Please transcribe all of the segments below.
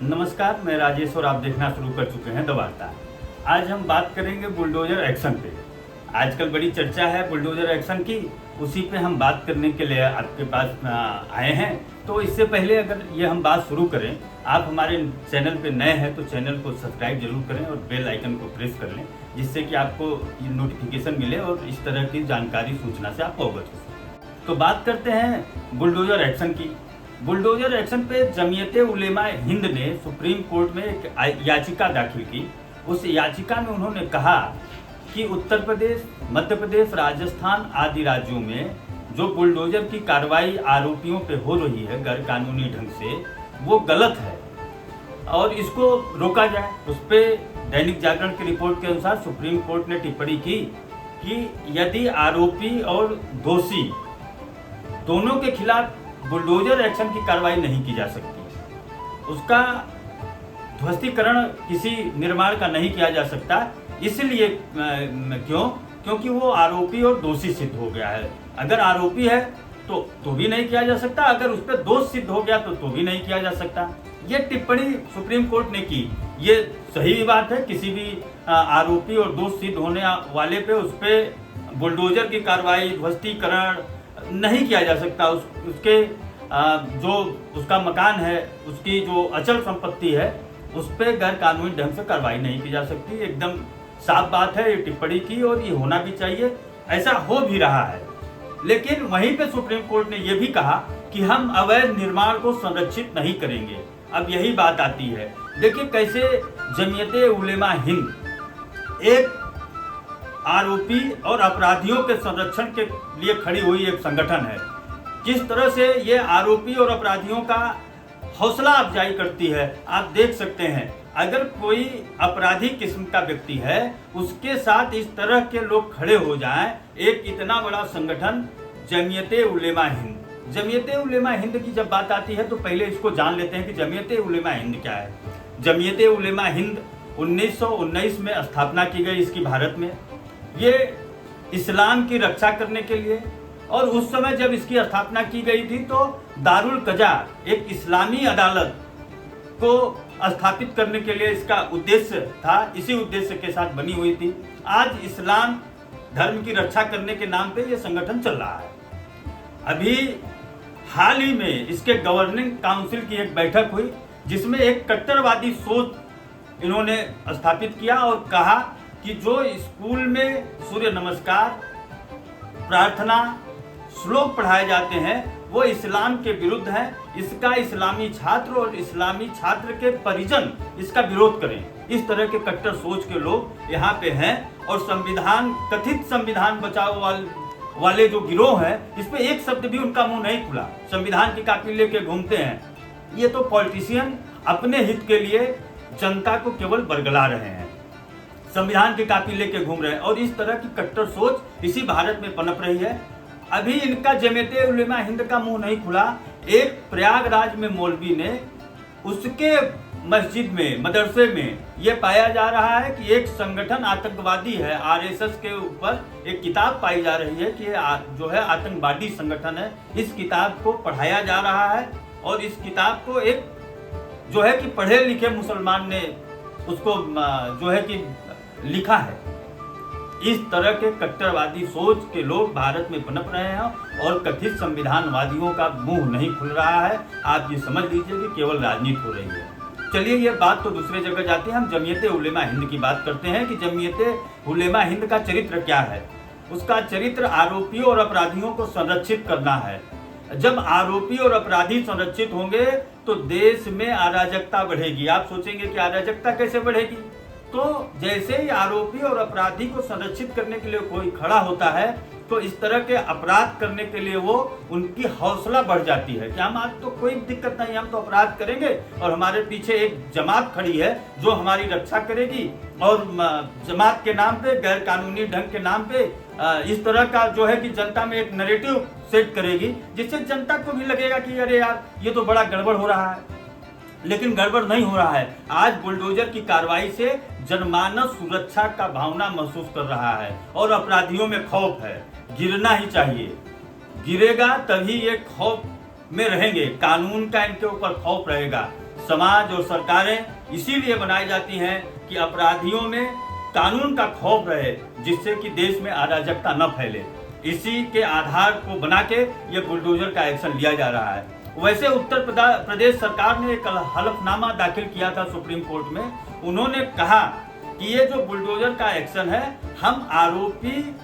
नमस्कार, मैं राजेश और आप देखना शुरू कर चुके हैं द वार्ता। आज हम बात करेंगे बुलडोजर एक्शन पे। आजकल बड़ी चर्चा है बुलडोजर एक्शन की, उसी पे हम बात करने के लिए आपके पास आए हैं। तो इससे पहले अगर ये हम बात शुरू करें, आप हमारे चैनल पे नए हैं तो चैनल को सब्सक्राइब जरूर करें और बेल आइकन को प्रेस कर लें, जिससे कि आपको ये नोटिफिकेशन मिले और इस तरह की जानकारी सूचना से आप अवगत हो सकें। तो बात करते हैं बुलडोजर एक्शन की। बुलडोजर एक्शन पे जमीयते उलेमा हिंद ने सुप्रीम कोर्ट में एक याचिका दाखिल की। उस याचिका में उन्होंने कहा कि उत्तर प्रदेश, मध्य प्रदेश, राजस्थान आदि राज्यों में जो बुलडोजर की कार्रवाई आरोपियों पे हो रही है गैर कानूनी ढंग से, वो गलत है और इसको रोका जाए। उस पर दैनिक जागरण की रिपोर्ट के अनुसार सुप्रीम कोर्ट ने टिप्पणी की कि यदि आरोपी और दोषी दोनों के खिलाफ बुलडोजर एक्शन की कार्रवाई नहीं की जा सकती, उसका ध्वस्तीकरण किसी निर्माण का नहीं किया जा सकता। इसलिए क्योंकि वो आरोपी और दोषी सिद्ध हो गया है। अगर आरोपी है तो भी नहीं किया जा सकता, अगर उस पर दोष सिद्ध हो गया तो भी नहीं किया जा सकता। ये टिप्पणी सुप्रीम कोर्ट ने की। ये सही बात है, किसी भी आरोपी और दोष सिद्ध होने वाले पे उस पर बुलडोजर की कार्रवाई, ध्वस्तीकरण नहीं किया जा सकता। उसके जो उसका मकान है, उसकी जो अचल संपत्ति है, उस पर गैर कानूनी ढंग से कार्रवाई नहीं की जा सकती। एकदम साफ बात है, ये टिप्पणी की और ये होना भी चाहिए, ऐसा हो भी रहा है। लेकिन वहीं पे सुप्रीम कोर्ट ने यह भी कहा कि हम अवैध निर्माण को संरक्षित नहीं करेंगे। अब यही बात आती है, देखिए कैसे जमीयते उलेमा हिंद एक आरोपी और अपराधियों के संरक्षण के लिए खड़ी हुई एक संगठन है। किस तरह से ये आरोपी और अपराधियों का हौसला अफजाई करती है आप देख सकते हैं। अगर कोई अपराधी किस्म का व्यक्ति है, उसके साथ इस तरह के लोग खड़े हो जाएं, एक इतना बड़ा संगठन जमीयते उलेमा हिंद। जमीयते उलेमा हिंद की जब बात आती है तो पहले इसको जान लेते हैं कि जमीयते उलेमा हिंद क्या है। जमीयते उलेमा हिंद 1919 में स्थापना की गई इसकी भारत में। ये इस्लाम की रक्षा करने के लिए, और उस समय जब इसकी स्थापना की गई थी तो दारुल कजा, एक इस्लामी अदालत को स्थापित करने के लिए इसका उद्देश्य था। इसी उद्देश्य के साथ बनी हुई थी। आज इस्लाम धर्म की रक्षा करने के नाम पे ये संगठन चल रहा है। अभी हाल ही में इसके गवर्निंग काउंसिल की एक बैठक हुई, जिसमें एक कट्टरवादी सोच इन्होंने स्थापित किया और कहा कि जो स्कूल में सूर्य नमस्कार, प्रार्थना, श्लोक पढ़ाए जाते हैं वो इस्लाम के विरुद्ध हैं। इसका इस्लामी छात्र और इस्लामी छात्र के परिजन इसका विरोध करें। इस तरह के कट्टर सोच के लोग यहाँ पे हैं और संविधान, कथित संविधान बचाओ वाले जो गिरोह हैं, इस पे एक शब्द भी उनका मुंह नहीं खुला। संविधान की कॉपी लेके घूमते हैं। ये तो पॉलिटिशियन अपने हित के लिए जनता को केवल बरगला रहे हैं, संविधान की कॉपी लेके घूम रहे हैं और इस तरह की कट्टर सोच इसी भारत में पनप रही है। अभी इनका जमीयते उलेमा हिंद का मुंह नहीं खुला। एक प्रयागराज में मौलवी ने, उसके मस्जिद में, मदरसे में ये पाया जा रहा है कि एक संगठन आतंकवादी है। आरएसएस के ऊपर एक किताब पाई जा रही है कि ये जो है आतंकवादी संगठन है। इस किताब को पढ़ाया जा रहा है और इस किताब को एक जो है कि पढ़े लिखे मुसलमान ने उसको जो है कि लिखा है। इस तरह के कट्टरवादी सोच के लोग भारत में पनप रहे हैं और कथित संविधानवादियों का मुंह नहीं खुल रहा है। आप ये समझ लीजिए कि केवल राजनीति हो रही है। चलिए ये बात तो दूसरे जगह जाते हैं, हम जमीयते उलेमा हिंद की बात करते हैं कि जमीयते उलेमा हिंद का चरित्र क्या है। उसका चरित्र आरोपियों और अपराधियों को संरक्षित करना है। जब आरोपी और अपराधी संरक्षित होंगे तो देश में अराजकता बढ़ेगी। आप सोचेंगे कि अराजकता कैसे बढ़ेगी? तो जैसे ही आरोपी और अपराधी को संरक्षित करने के लिए कोई खड़ा होता है तो इस तरह के अपराध करने के लिए वो उनकी हौसला बढ़ जाती है कि हम आज तो कोई दिक्कत नहीं, हम तो अपराध करेंगे और हमारे पीछे एक जमात खड़ी है जो हमारी रक्षा करेगी और जमात के नाम पे, गैर कानूनी ढंग के नाम पे इस तरह का जो है कि जनता में एक नैरेटिव सेट करेगी, जिससे जनता को भी लगेगा कि अरे यार ये तो बड़ा गड़बड़ हो रहा है। लेकिन गड़बड़ नहीं हो रहा है। आज बुलडोजर की कार्रवाई से जनमानस सुरक्षा का भावना महसूस कर रहा है और अपराधियों में खौफ है। गिरना ही चाहिए, गिरेगा तभी ये खौफ में रहेंगे, कानून का इनके ऊपर खौफ रहेगा। समाज और सरकारें इसीलिए बनाई जाती हैं कि अपराधियों में कानून का खौफ रहे, जिससे कि देश में अराजकता न फैले। इसी के आधार को बना के ये बुलडोजर का एक्शन लिया जा रहा है। वैसे उत्तर प्रदेश सरकार ने एक हलफनामा दाखिल किया था सुप्रीम कोर्ट में। उन्होंने कहा कि ये जो बुलडोजर का एक्शन है, हम आरोपी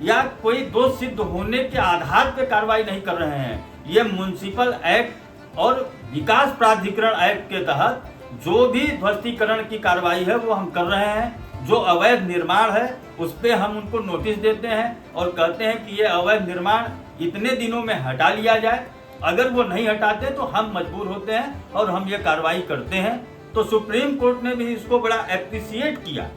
या कोई दोष सिद्ध होने के आधार पर कार्रवाई नहीं कर रहे हैं। ये म्युनिसिपल एक्ट और विकास प्राधिकरण एक्ट के तहत जो भी ध्वस्तीकरण की कार्रवाई है वो हम कर रहे हैं। जो अवैध निर्माण है उस पर हम उनको नोटिस देते हैं और कहते हैं कि ये अवैध निर्माण इतने दिनों में हटा लिया जाए। अगर वो नहीं हटाते तो हम मजबूर होते हैं और हम ये कार्रवाई करते हैं। तो सुप्रीम कोर्ट ने भी इसको बड़ा एप्रिसिएट किया,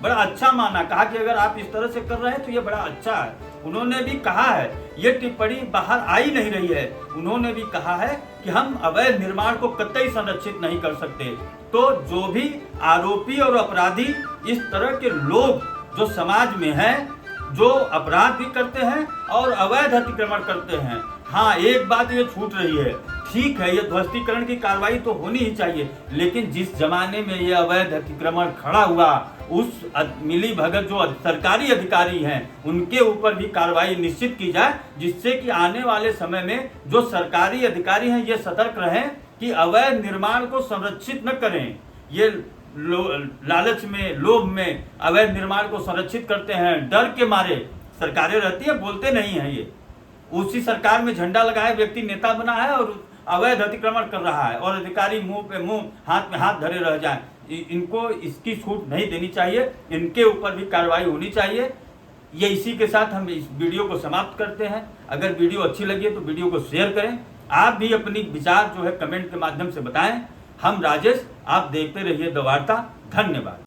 बड़ा अच्छा माना, कहा कि अगर आप इस तरह से कर रहे हैं तो ये बड़ा अच्छा है। उन्होंने भी कहा है, ये टिप्पणी बाहर आई नहीं रही है, उन्होंने भी कहा है कि हम अवैध निर्माण को कतई संरक्षित नहीं कर सकते। तो जो भी आरोपी और अपराधी इस तरह के लोग जो समाज में हैं, जो अपराध भी करते हैं और अवैध अतिक्रमण करते हैं, हाँ एक बात ये छूट रही है, ठीक है ये ध्वस्तीकरण की कार्रवाई तो होनी ही चाहिए, लेकिन जिस जमाने में ये अवैध अतिक्रमण खड़ा हुआ उस मिली भगत जो सरकारी अधिकारी हैं उनके ऊपर भी कार्रवाई निश्चित की जाए, जिससे कि आने वाले समय में जो सरकारी अधिकारी हैं ये सतर्क रहें कि अवैध निर्माण को संरक्षित न करें। ये लालच में, लोभ में अवैध निर्माण को संरक्षित करते हैं, डर के मारे सरकारें रहती है, बोलते नहीं है। ये उसी सरकार में झंडा लगाए व्यक्ति नेता बना है और अवैध अतिक्रमण कर रहा है और अधिकारी मुंह पे मुंह, हाथ में हाथ धरे रह जाएं। इनको इसकी छूट नहीं देनी चाहिए, इनके ऊपर भी कार्रवाई होनी चाहिए। ये इसी के साथ हम इस वीडियो को समाप्त करते हैं। अगर वीडियो अच्छी लगी तो वीडियो को शेयर करें। आप भी अपनी विचार जो है कमेंट के माध्यम से बताएं। हम राजेश, आप देखते रहिए द वार्ता। धन्यवाद।